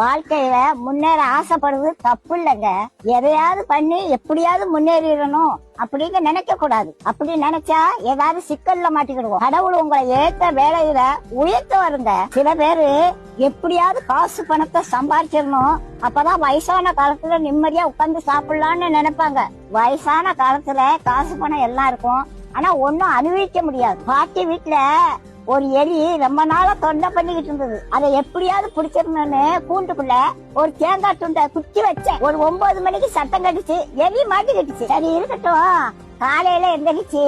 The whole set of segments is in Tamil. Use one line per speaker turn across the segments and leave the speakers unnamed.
வாழ்க்கையில முன்னேற ஆசைப்படுறது தப்பு இல்லைங்க. எதையாவது பண்ணி எப்படியாவது முன்னேறிடணும் அப்படின்னு நினைக்க கூடாது. அப்படி நினைச்சா ஏதாவது சிக்கல்ல மாட்டிக்கிடுவோம். கடவுள் உங்களை ஏத்த வேலையில உயர்த்த வருங்க. சில பேரு எப்படியாவது காசு பணத்தை சம்பாதிச்சிடணும், அப்பதான் வயசான காலத்துல நிம்மதியா உட்கார்ந்து சாப்பிடலாம்னு நினைப்பாங்க. வயசான காலத்துல காசு பணம் எல்லாம் இருக்கும், ஆனா ஒன்னும் அனுபவிக்க முடியாது. பாட்டி வீட்டுல ஒரு எலி ரொம்ப நாளா தொண்டை பண்ணிக்கிட்டு இருந்தது. அதை எப்படியாவது பிடிச்சிருந்தோன்னு கூண்டுக்குள்ள ஒரு தேங்காய் துண்டை குத்தி வச்சேன். ஒரு 9 மணிக்கு சத்தம் கட்டுச்சு, எலி மாட்டிக்கிட்டுச்சு. சரி இருக்கட்டும், காலையில எந்திரிச்சு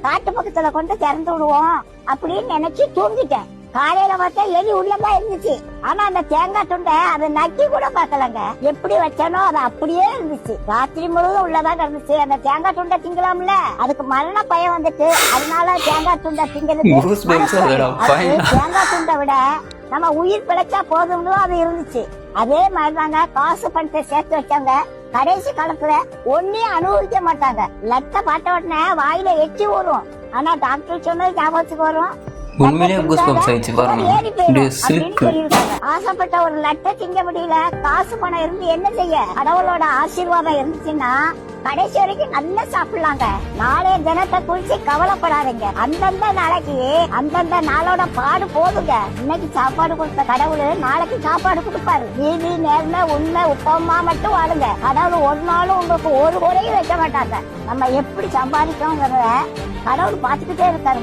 காட்டு பக்கத்துல கொண்டு திறந்து விடுவோம் அப்படின்னு நினைச்சு தூங்கிட்டேன். காலையில பார்த்தா எலி உள்ளதான் இருந்துச்சு. ஆனா அந்த தேங்காய் துண்டை அதை நக்கி கூட பாக்கலங்க. எப்படி வச்சனோ அது அப்படியே இருந்துச்சு. ராத்திரி முழுவதும் உள்ளதான் இருந்துச்சு. அந்த தேங்காய் துண்டை திங்கலாம்ல, அதுக்கு மரண பயம் வந்துட்டு அதனால தேங்காய் துண்டை திங்கிறது. தேங்காய் துண்டை விட நம்ம உயிர் பிழைச்சா போதும்னு அது இருந்துச்சு. அதே மாதிரிதாங்க காசு பணத்தை சேர்த்து வச்சாங்க. கடைசி காலத்துல ஒன்னையும் அனுபவிக்க மாட்டாங்க. லட்ட பாட்ட உடனே வாயில எச்சி வரும், ஆனா டாக்டர் சொன்னது ஞாபகத்துக்கு வரும். ஆசைப்பட்ட ஒரு லட்டை திங்க முடியல, காசு பணம் இருந்து என்ன செய்ய? கடவுளோட ஆசீர்வாதம் இருந்துச்சுன்னா கடைசி வரைக்கும் நல்லா சாப்பிடலாங்க. நாளைய தினத்தை குறிச்சு கவலைப்படாதீங்க. அந்தந்த நாளைக்கு அந்தந்த நாளோட பாடு போதுங்க. இன்னைக்கு சாப்பாடு கொடுத்த கடவுள் நாளைக்கு சாப்பாடு கொடுப்பாரு. நீதி நேர்மை உண்மை உப்பமா மட்டும் வாழுங்க. கடவுள் ஒரு நாளும் உங்களுக்கு ஒரு குறையும் வைக்க மாட்டாங்க. நம்ம எப்படி சம்பாதிக்கோங்கிறத கடவுள் பார்த்துக்கிட்டே இருக்காருங்க.